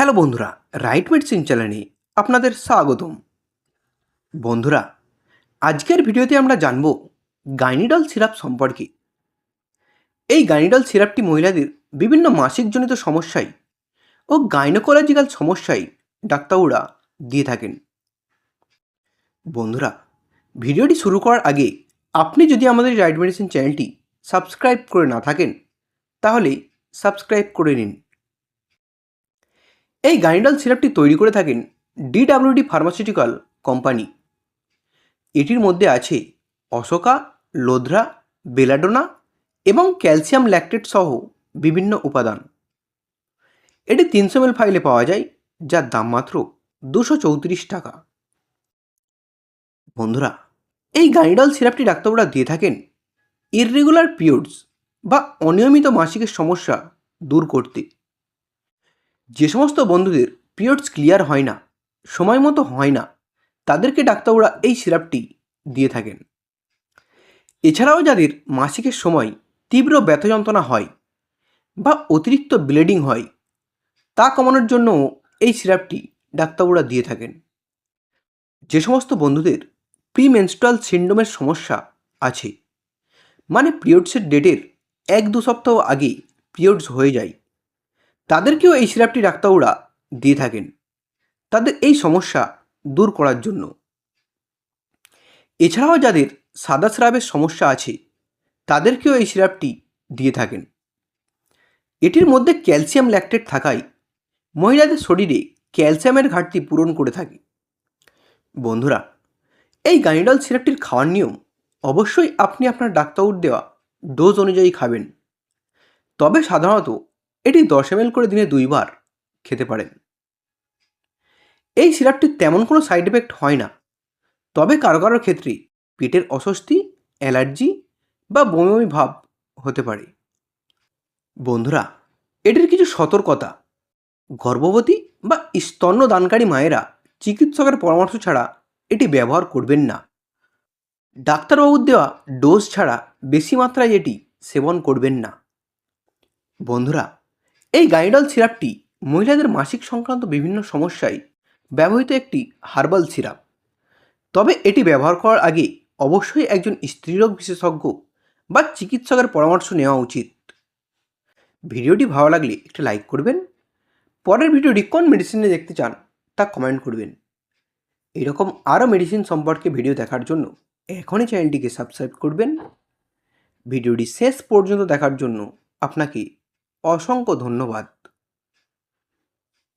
Hello বন্ধুরা, right medicine চ্যানেলে আপনাদের স্বাগতম। বন্ধুরা, আজকের ভিডিওতে আমরা জানব গাইনিডল সিরাপ সম্পর্কে। এই গাইনিডল সিরাপটি মহিলাদের বিভিন্ন মাসিকজনিত সমস্যায় ও গাইনোকোলজিক্যাল সমস্যায় ডাক্তাররা দিয়ে থাকেন। বন্ধুরা, ভিডিওটি শুরু করার আগে আপনি যদি আমাদের রাইট মেডিসিন চ্যানেলটি সাবস্ক্রাইব করে না থাকেন তাহলে সাবস্ক্রাইব করে নিন। এই গাইনিডল সিরাপটি তৈরি করে থাকেন ডিডাব্লিউডি ফার্মাসিউটিক্যাল কোম্পানি। এটির মধ্যে আছে অশোকা, লোধ্রা, বেলাডোনা এবং ক্যালসিয়াম ল্যাকটেট সহ বিভিন্ন উপাদান। এটি 300 ml ফাইলে পাওয়া যায়, যার দাম মাত্র 234 টাকা। বন্ধুরা, এই গাইনিডল সিরাপটি ডাক্তাররা দিয়ে থাকেন ইররেগুলার পিরিয়ডস বা অনিয়মিত মাসিকের সমস্যা দূর করতে। যে সমস্ত বন্ধুদের পিরিয়ডস ক্লিয়ার হয় না, সময় মতো হয় না, তাদেরকে ডাক্তাররা এই সিরাপটি দিয়ে থাকেন। এছাড়াও যাদের মাসিকের সময় তীব্র ব্যথা যন্ত্রণা হয় বা অতিরিক্ত ব্লিডিং হয়, তা কমানোর জন্য এই সিরাপটি ডাক্তাররা দিয়ে থাকেন। যে সমস্ত বন্ধুদের প্রিমেনস্ট্রুয়াল সিন্ড্রোমের সমস্যা আছে, মানে পিরিয়ডসের ডেটের 1-2 সপ্তাহ আগে পিরিয়ডস হয়ে যায়, তাদেরকেও এই সিরাপটি ডাক্তাররা দিয়ে থাকেন তাদের এই সমস্যা দূর করার জন্য। এছাড়াও যাদের সাদা স্রাবের সমস্যা আছে, তাদেরকেও এই সিরাপটি দিয়ে থাকেন। এটির মধ্যে ক্যালসিয়াম ল্যাকটেট থাকায় মহিলাদের শরীরে ক্যালসিয়ামের ঘাটতি পূরণ করে থাকে। বন্ধুরা, এই গাইনিডল সিরাপটির খাওয়ার নিয়ম অবশ্যই আপনি আপনার ডাক্তার দেওয়া ডোজ অনুযায়ী খাবেন। তবে সাধারণত এটি 10 ml করে দিনে 2 বার খেতে পারেন। এই সিরাপটির তেমন কোনো সাইড এফেক্ট হয় না, তবে কারো কারো ক্ষেত্রে পেটের অস্বস্তি, অ্যালার্জি বা বমি বমি ভাব হতে পারে। বন্ধুরা, এটির কিছু সতর্কতা: গর্ভবতী বা স্তন্যদানকারী মায়েরা চিকিৎসকের পরামর্শ ছাড়া এটি ব্যবহার করবেন না। ডাক্তারবাবুর দেওয়া ডোজ ছাড়া বেশি মাত্রায় এটি সেবন করবেন না। বন্ধুরা, এই গাইনিডল সিরাপটি মহিলাদের মাসিক সংক্রান্ত বিভিন্ন সমস্যায় ব্যবহৃত একটি হার্বাল সিরাপ। তবে এটি ব্যবহার করার আগে অবশ্যই একজন স্ত্রীরোগ বিশেষজ্ঞ বা চিকিৎসকের পরামর্শ নেওয়া উচিত। ভিডিওটি ভালো লাগলে একটি লাইক করবেন। পরের ভিডিওটি কোন মেডিসিনে দেখতে চান তা কমেন্ট করবেন। এরকম আরও মেডিসিন সম্পর্কে ভিডিও দেখার জন্য এখনই চ্যানেলটিকে সাবস্ক্রাইব করবেন। ভিডিওটি শেষ পর্যন্ত দেখার জন্য আপনাকে অসংখ্য ধন্যবাদ।